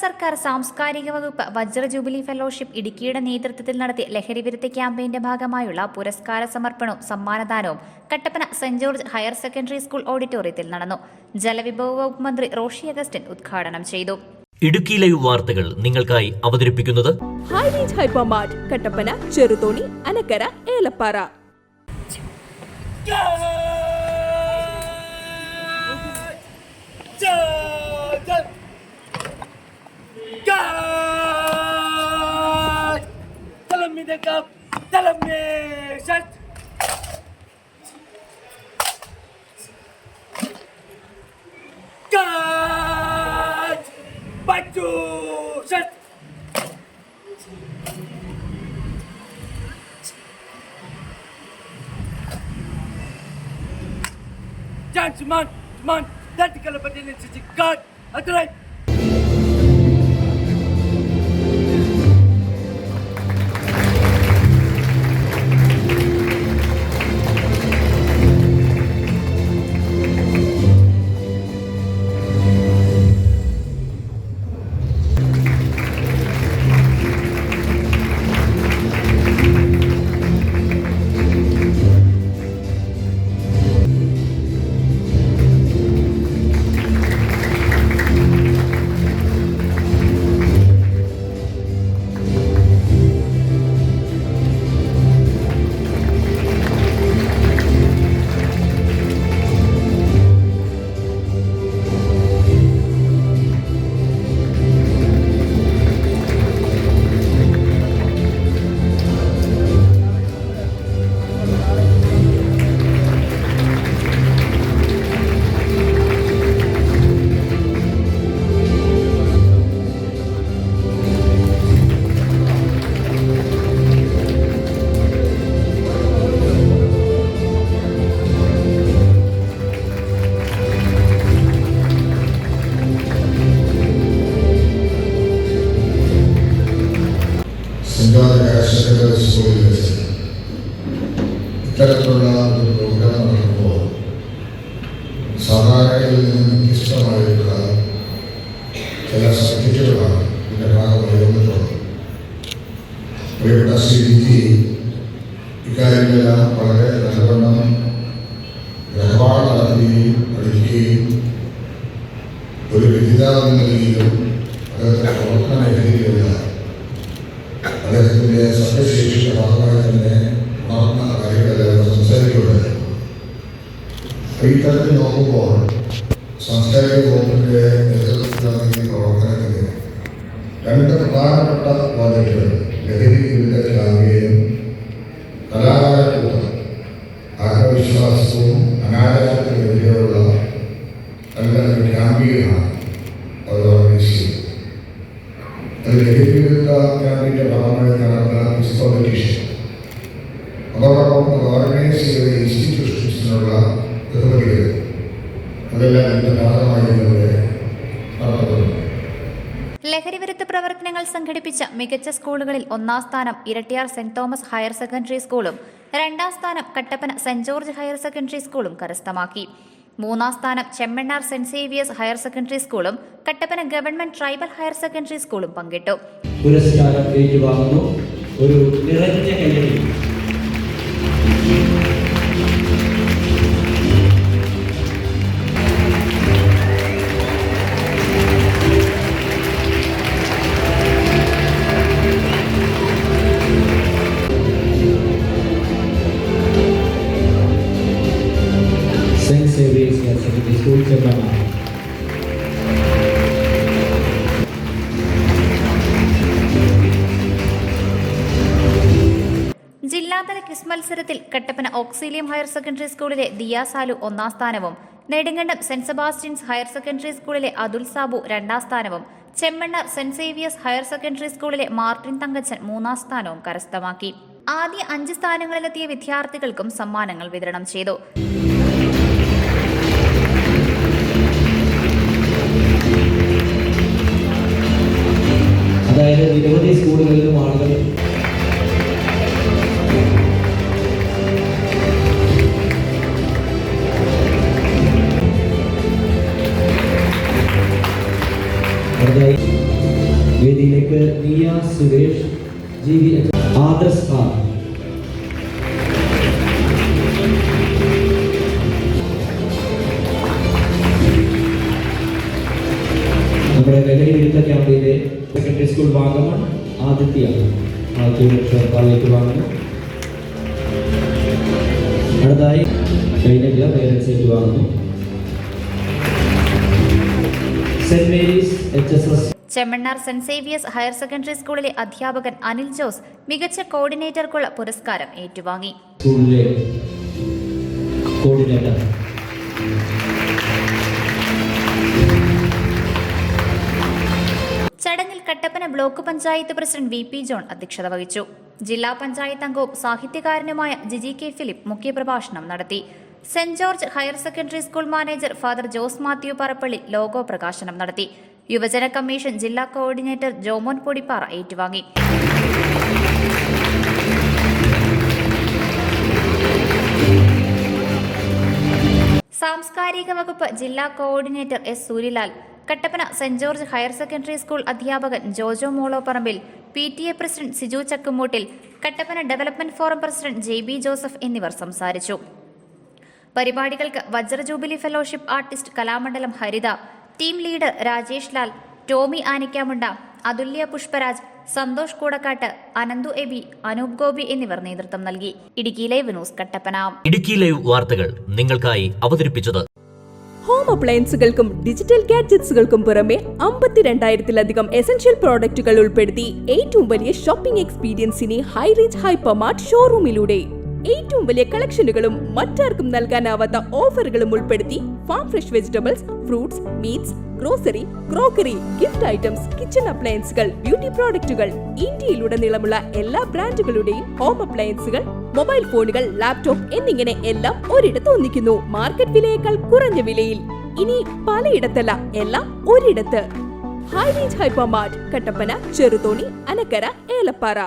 സർക്കാർ സാംസ്കാരിക വകുപ്പ് വജ്ര ജൂബിലി ഫെലോഷിപ്പ് ഇടുക്കിയുടെ നേതൃത്വത്തിൽ നടത്തിയ ലഹരിവിരുദ്ധ ക്യാമ്പയിന്റെ ഭാഗമായുള്ള പുരസ്കാര സമർപ്പണവും സമ്മാനദാനവും Kattappana saint George higher secondary school ഓഡിറ്റോറിയത്തിൽ നടന്നു. ജലവിഭവ വകുപ്പ് മന്ത്രി റോഷി അഗസ്റ്റിൻ ഉദ്ഘാടനം ചെയ്തു. ഇടുക്കി ലൈവ് വാർത്തകൾ നിങ്ങൾക്കായി അവതരിപ്പിക്കുന്നത് high range hypermart Kattappana, Cheruthoni, Anakkara, Elappara. Cuman, nanti kalau berdiri sejekat, aturan. ഇത്തരത്തിലുള്ള ഒരു പ്രോഗ്രാം നടക്കുമ്പോൾ സാധാരണയിൽ നിന്ന് വ്യത്യസ്തമായിട്ടുള്ള ചില സബ്ജക്റ്റുകളാണ് ഇതിൻ്റെ ഭാഗമായി വന്നിട്ടുള്ളത്. പ്രിയപ്പെട്ട ശ്രീ ഇക്കാര്യങ്ങളെല്ലാം വളരെ നല്ലവണ്ണം നിലപാട് നടത്തുകയും പഠിക്കുകയും ഒരു വിധിതാവ് നൽകിയും അദ്ദേഹത്തിൻ്റെ പ്രവർത്തന മേഖലയിലുള്ള അദ്ദേഹത്തിൻ്റെ സത്യശേഷിയുടെ ഭാഗമായി തന്നെ ഉണർന്ന കാര്യങ്ങളെല്ലാം സംസാരിക്കുകയുണ്ടായി. ഇത്തരത്തിൽ നോക്കുമ്പോൾ സാംസ്കാരിക വകുപ്പിൻ്റെ നേതൃത്വത്തിലുള്ള ഈ പ്രവർത്തനത്തിന് രണ്ട് പ്രധാനപ്പെട്ട പ്രോജക്റ്റുകൾ ലഹരി വിരുദ്ധ ക്യാമ്പയിനും കലാകാരകൂട്ടം ആത്മവിശ്വാസവും അനാചാരത്തിനെതിരെയുള്ള നല്ലൊരു ക്യാമ്പയിനാണ് അവർ ഓർഗനൈസ് ചെയ്തത്. അത് ലഹരി വിരുദ്ധ ക്യാമ്പയിൻ്റെ ഭാഗമായി നടന്ന കോമ്പറ്റീഷൻ, അതോടൊപ്പം ഓർഗനൈസ് ചെയ്ത ഇൻസ്റ്റിറ്റ്യൂഷൻസിനുള്ള ബഹുമതികൾ അതെല്ലാം ഇതിൻ്റെ ഭാഗമായി നടത്തപ്പെടുന്നു. ലഹരിവിരുദ്ധ പ്രവർത്തനങ്ങൾ സംഘടിപ്പിച്ച മികച്ച സ്കൂളുകളിൽ ഒന്നാം സ്ഥാനം Erattayar saint Thomas higher secondary സ്കൂളും രണ്ടാം സ്ഥാനം Kattappana saint George higher secondary സ്കൂളും കരസ്ഥമാക്കി. മൂന്നാം സ്ഥാനം Chemmannar saint Xavier's higher secondary സ്കൂളും Kattappana government tribal higher secondary സ്കൂളും പങ്കിട്ടു. പുരസ്കാരം ഏറ്റുവാങ്ങുന്നു. ഒരു നിറഞ്ഞ കൈയ്യടി. Saint Xavier's higher secondary school Chemmannar. ജില്ലാതല ക്വിസ് മത്സരത്തിൽ കട്ടപ്പന ഓക്സിലിയം ഹയർ സെക്കൻഡറി സ്കൂളിലെ ദിയ സാലു ഒന്നാം സ്ഥാനവും Nedumkandam saint Sebastian's higher secondary സ്കൂളിലെ അതുൽ സാബു രണ്ടാം സ്ഥാനവും Chemmannar saint Xavier's higher secondary സ്കൂളിലെ മാർട്ടിൻ തങ്കച്ചൻ മൂന്നാം സ്ഥാനവും കരസ്ഥമാക്കി. ആദ്യ 5 സ്ഥാനങ്ങളിലെത്തിയ വിദ്യാർത്ഥികൾക്കും സമ്മാനങ്ങൾ വിതരണം ചെയ്തു. അതായത് നിരവധി സ്കൂളുകളിലും ആളുകൾ അടുത്തതായി വേദിയിലേക്ക് നിയ സുരേഷ് ജീവി ആദർശ് ആർ. നമ്മുടെ ലഹരി വിരുദ്ധ ക്യാമ്പയിലെ സെക്കൻഡറി സ്കൂൾ വാഗമൺ ആദിത്യ പാലിലേക്ക് വാങ്ങുന്നു. അടുത്തായി കഴിഞ്ഞില്ല പേരൻസ് ഏറ്റുവാങ്ങുന്നു. Saint Mary's HSS Chemmannar saint Xavier's higher secondary സ്കൂളിലെ അധ്യാപകൻ അനിൽ ജോസ് മികച്ച കോർഡിനേറ്റർക്കുള്ള പുരസ്കാരം ഏറ്റുവാങ്ങി. സ്കൂളിലെ കോർഡിനേറ്റർ ചടങ്ങിൽ Kattappana block panchayat president VP John അധ്യക്ഷത വഹിച്ചു. ജില്ലാ പഞ്ചായത്ത് അംഗവും സാഹിത്യകാരനുമായ ജിജി കെ ഫിലിപ്പ് മുഖ്യപ്രഭാഷണം നടത്തി. Saint George higher secondary school manager father Jose Mathew Parappally logo പ്രകാശനം നടത്തി. യുവജന കമ്മീഷൻ ജില്ലാ കോർഡിനേറ്റർ ജോമോൻ പൊടിപ്പാറ ഏറ്റുവാങ്ങി. സാംസ്കാരിക വകുപ്പ് ജില്ലാ coordinator S Suryalal, Kattappana saint George higher secondary school അധ്യാപകൻ Jojo Molopparambil, PTA president Siju Chakkumoottil, Kattappana development forum president JB Joseph എന്നിവർ സംസാരിച്ചു. പരിപാടികൾക്ക് Vajra jubilee fellowship artist Kalamandalam Haritha, team leader Rajesh Lal, Tomy Anikkamunda, Athulya Pushparaj, Santhosh Koodakkatt, Ananthu Eby, Anoop Gopi എന്നിവർ നേതൃത്വം നൽകി. Idukki live news Kattappana. Idukki live വാർത്തകൾ നിങ്ങൾക്കായി അവതരിപ്പിച്ചത് ഹോം അപ്ലയൻസുകൾക്കും ഡിജിറ്റൽ ഗാഡ്ജറ്റ്സുകൾക്കും പുറമെ 52,000-ലധികം എസൻഷ്യൽ പ്രോഡക്റ്റുകൾ ഉൾപ്പെടുത്തി ഏറ്റവും വലിയ ഷോപ്പിംഗ് എക്സ്പീരിയൻസിനെ ഹൈ റേഞ്ച് ഹൈപ്പർമാർട്ട് ഷോറൂമിലൂടെ ഏറ്റവും വലിയ കളക്ഷനുകളും മറ്റാർക്കും നൽകാനാവാത്ത ഓഫറുകളും ഉൾപ്പെടുത്തി farm fresh vegetables, fruits, meats, grocery, crockery, gift items, kitchen അപ്ലയൻസുകൾ, ബ്യൂട്ടി പ്രോഡക്റ്റുകൾ, ഇന്ത്യയിലുടനീളമുള്ള എല്ലാ ബ്രാൻഡുകളുടെയും ഹോം അപ്ലയൻസുകൾ, മൊബൈൽ ഫോണുകൾ, ലാപ്ടോപ്പ് എന്നിങ്ങനെ എല്ലാം ഒരിടത്ത് ഒന്നിക്കുന്നു. മാർക്കറ്റ് വിലയേക്കാൾ കുറഞ്ഞ വിലയിൽ. ഇനി പലയിടത്തല്ല, എല്ലാം ഒരിടത്ത്. High range hypermart, Kattappana, Cheruthoni, Anakkara, Elappara.